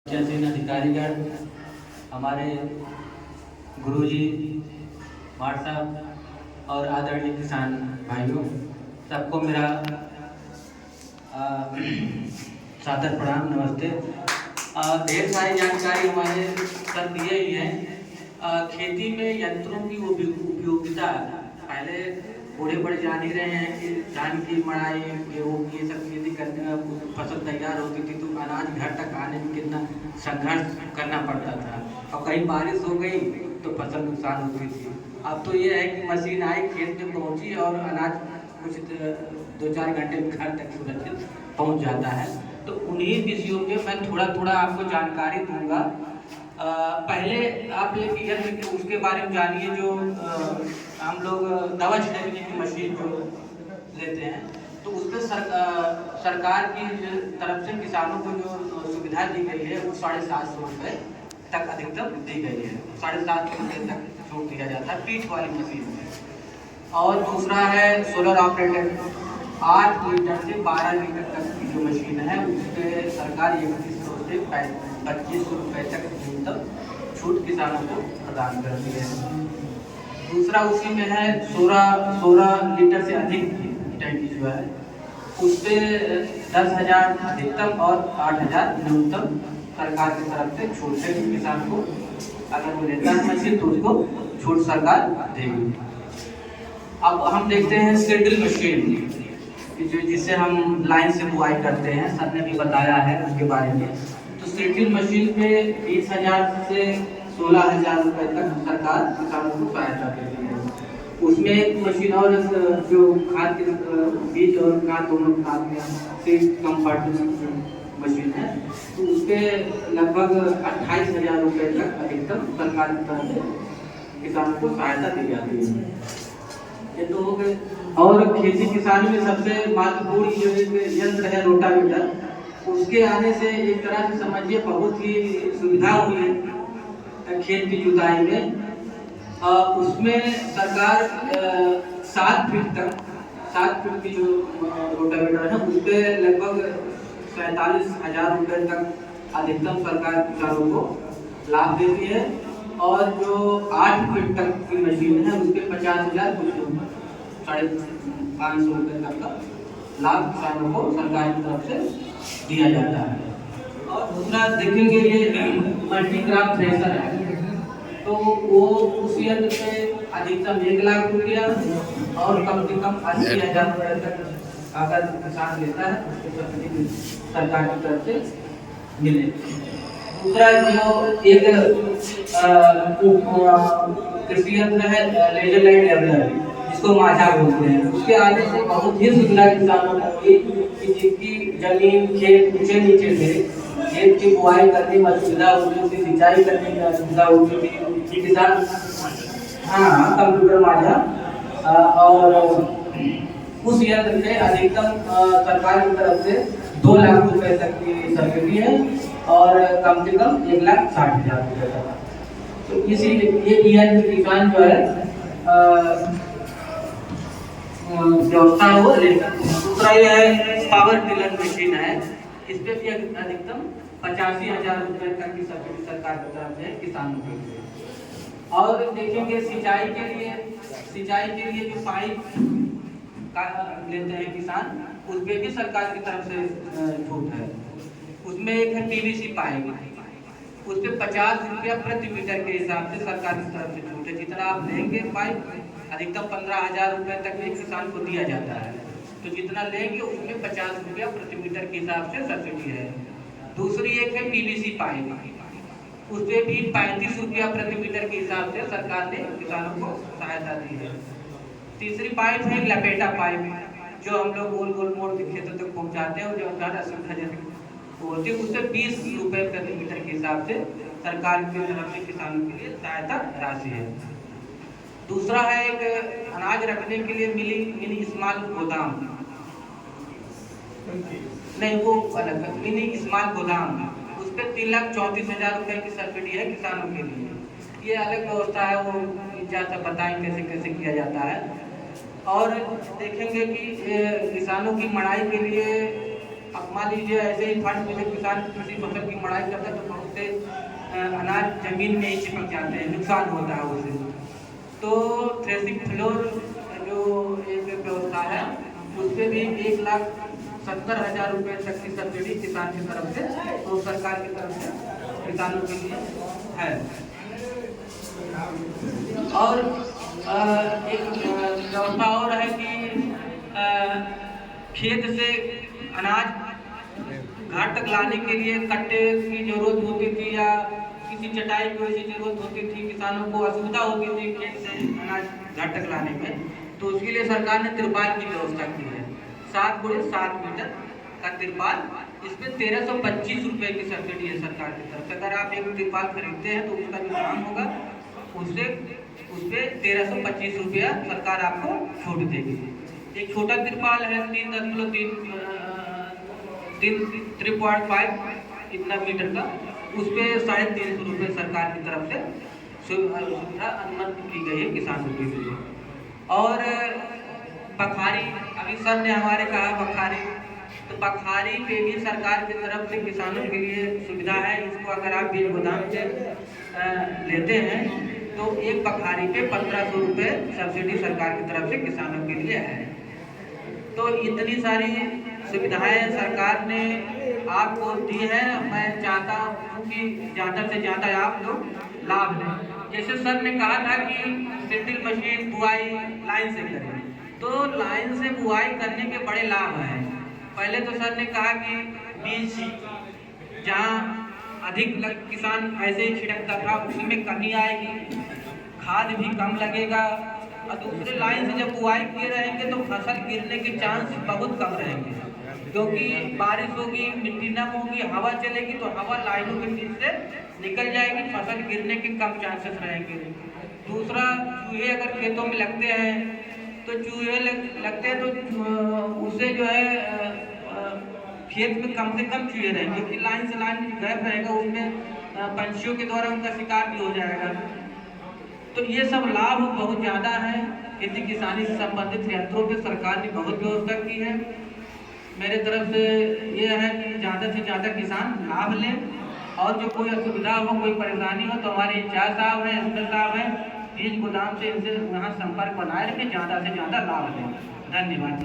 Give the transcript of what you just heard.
चयन अधिकारीगण, हमारे गुरुजी, मार साहब और आदरणीय किसान भाइयों, सबको मेरा सादर प्रणाम, नमस्ते। ढेर सारी जानकारी हमारे सर दिए ही हैं। खेती में यंत्रों की उपयोगिता पहले बूढ़े बड़े जान ही रहे हैं कि धान की मड़ाई, गेहूँ की ये सब खेती करने में फसल तैयार होती थी तो अनाज घर तक आने में कितना संघर्ष करना पड़ता था, और कहीं बारिश हो गई तो फसल नुकसान होती थी। अब तो ये है कि मशीन आई, खेत में पहुंची और अनाज कुछ 2-4 घंटे में घर तक सुरक्षित पहुंच जाता है। तो उन्हीं विषयों में मैं थोड़ा थोड़ा आपको जानकारी दूंगा। पहले आप एक यंत्र उसके बारे में जानिए जो हम लोग दवा छिड़कने की मशीन जो लेते हैं, तो उसमें सरकार की तरफ से किसानों को जो सुविधा दी गई है वो 750 रुपये तक अधिकतम दी गई है। 750 रुपये तक छूट दिया जाता है पीठ वाली मशीन में। और दूसरा है सोलर ऑपरेटेड 8 लीटर से 12 लीटर तक की जो मशीन है उस पर सरकार 3100 से 2500 रुपये तक न्यूनतम छूट किसानों को प्रदान करती है। दूसरा उसी में है 16 लीटर से अधिक की टैंकी जो है उस पर 10,000 अधिकतम और 8,000 न्यूनतम सरकार की तरफ से छूट है। किसान को अगर वो लेता है मशीन तो उसको छूट सरकार देगी। अब हम देखते हैं सीडल मशीन जो जिससे हम लाइन से बुआई करते हैं, सर ने भी बताया है उसके बारे में। तो सीडल मशीन पे 20,000 से 16,000 रुपये तक सरकार किसानों को सहायता देती है। उसमें एक मशीन और जो खाद के बीज और खाद दोनों खाद में सीड कंफर्ट मशीन है, तो उस पर लगभग 28,000 रुपये तक अधिकतम सरकार की तरफ से किसानों को सहायता दी जाती है। ये तो हो गए। और खेती किसानी में सबसे महत्वपूर्ण जो यंत्र है रोटावेटर, उसके आने से एक तरह से समझिए बहुत ही सुविधा हुई है खेत की जुताई में। उसमें सरकार 7 फीट की जो रोटावेटर है उस पर लगभग 47,000 रुपये तक अधिकतम सरकार किसानों को लाभ देती है। और जो 8 फीट तक की मशीन है उस पर 50,000 550 रुपये तक का लाभ किसानों को सरकार की तरफ से दिया जाता है। और दूसरा देखेंगे ये मल्टीक्रॉप थ्रेशर है, तो वो उस यंत्र पे अधिकतम 1 लाख रुपया और कम से कम 80,000 रुपये तक अगर किसान लेता है उसको सब्सिडी सरकार की तरफ से मिले। दूसरा जो एक कृषि यंत्र है लेजर लाइट लेवलर, जिसको माझा बोलते हैं, उसके आने से बहुत ही सुविधा किसानों को हुई कि जिनकी जमीन खेत ऊंचे नीचे थे, खेत की बुआई करने में सुविधा होती थी, सिंचाई करने में सुविधा होती थी, किसान कंप्यूटर माझा और उस यंत्र से अधिकतम सरकार की तरफ से 2 लाख रुपए तक की सब्सिडी है और कम से कम 1,60,000 रुपये तक। तो इसी ये यंत्र किसान जो है व्यवस्था हो ले सकते हैं। दूसरा ये है पावर टिलर मशीन है, इस पे भी अधिकतम 85,000 रुपये तक की सब्सिडी सरकार की तरफ से किसानों के लिए। और देखेंगे सिंचाई के लिए जो पाइप लेते हैं किसान, उस पर भी सरकार की तरफ से छूट है। उसमें एक है पीवीसी पाइप, उस पर 50 रुपया प्रति मीटर के हिसाब से सरकार की तरफ से छूट है। जितना आप लेंगे पाइप अधिकतम 15,000 रुपये तक एक किसान को दिया जाता है, तो जितना लेंगे उसमें 50 रुपया प्रति मीटर के हिसाब से सब्सिडी है। दूसरी एक है पीवीसी पाइप, उस पर भी 35 रुपया प्रति मीटर के हिसाब से सरकार ने किसानों को सहायता दी है। तीसरी पाइप है लपेटा पाइप, जो हम लोग गोल गोल मोड़ के खेतों तक पहुंचाते हैं और जो असुविधा जैसे होती है, उससे 20 रुपये प्रति मीटर के हिसाब से सरकार की तरफ से किसानों के लिए सहायता राशि है। दूसरा है एक अनाज रखने के लिए मिनी स्मॉल गोदाम, नहीं वो अलग मिनी स्मॉल गोदाम, उस पर 3,34,000 रुपये की सब्सिडी है किसानों के लिए। ये अलग व्यवस्था है, वो ज़्यादा बताएं कैसे कैसे किया जाता है। और देखेंगे कि किसानों की मड़ाई के लिए अब मान लीजिए ऐसे ही फंड मिले, किसान किसी फसल की मड़ाई करता है तो अनाज जमीन में ही चिपक जाते हैं, नुकसान होता है उससे। तो थ्रेसिंग फ्लोर जो एक व्यवस्था है उस पर भी 1,70,000 रुपये तक की सब्सिडी किसान की तरफ से तो सरकार की तरफ से किसानों के लिए है। और एक व्यवस्था और है कि खेत से अनाज घर तक लाने के लिए कट्टे की जरूरत होती थी या किसी चटाई की वैसी जरूरत होती थी, किसानों को असुविधा होती थी खेत से अनाज घर तक लाने में, तो उसके लिए सरकार ने तिरपाल की व्यवस्था की है। 7 × 7 मीटर का तिरपाल, इसमें 1325 रुपये की सब्सिडी है सरकार की तरफ से। अगर आप एक तिरपाल खरीदते हैं तो उसका जो दाम होगा उससे उस पर 1325 रुपया सरकार आपको छूट देगी। एक छोटा तिरपाल है 3.5 इतना मीटर का, उस पर 350 रुपये सरकार की तरफ से सुविधा अनुमति की गई है किसानों के लिए। और बखारी, अभी सर ने हमारे कहा बखारी, तो बखारी पे भी सरकार की तरफ से किसानों के लिए सुविधा है। इसको अगर आप बीज गोदाम से लेते हैं तो एक बखारी पे 1500 रुपये सब्सिडी सरकार की तरफ से किसानों के लिए है। तो इतनी सारी सुविधाएं सरकार ने आपको दी है। मैं चाहता हूँ कि ज़्यादा से ज़्यादा आप लोग लाभ लें। जैसे सर ने कहा था कि सिंडिल मशीन बुआई लाइन से करें, तो लाइन से बुआई करने के बड़े लाभ हैं। पहले तो सर ने कहा कि बीज जहाँ अधिक किसान ऐसे ही छिड़कता था उसमें कमी आएगी, खाद भी कम लगेगा, और दूसरे लाइन से जब बुआई किए रहेंगे तो फसल गिरने के चांस बहुत कम रहेंगे, क्योंकि बारिश होगी, मिट्टी नम होगी, हवा चलेगी तो हवा लाइनों के बीच से निकल जाएगी, फसल गिरने के कम चांसेस रहेंगे। दूसरा, चूहे अगर खेतों में लगते हैं तो चूहे लगते हैं तो उससे जो है खेत में कम से कम चूहे रहेंगे, क्योंकि लाइन से लाइन गैप रहेगा, उसमें पंछियों के द्वारा उनका शिकार भी हो जाएगा। तो ये सब लाभ बहुत ज़्यादा है। खेती किसानी से संबंधित यंत्रों पे सरकार ने बहुत व्यवस्था की है। मेरे तरफ से ये है कि ज़्यादा से ज़्यादा किसान लाभ लें, और जो कोई असुविधा हो, कोई परेशानी हो, तो हमारे इंचार्ज साहब हैं, एसपी साहब हैं, बीज गोदाम से इनसे वहाँ संपर्क बनाए रखें, ज़्यादा से ज़्यादा लाभ लें। धन्यवाद।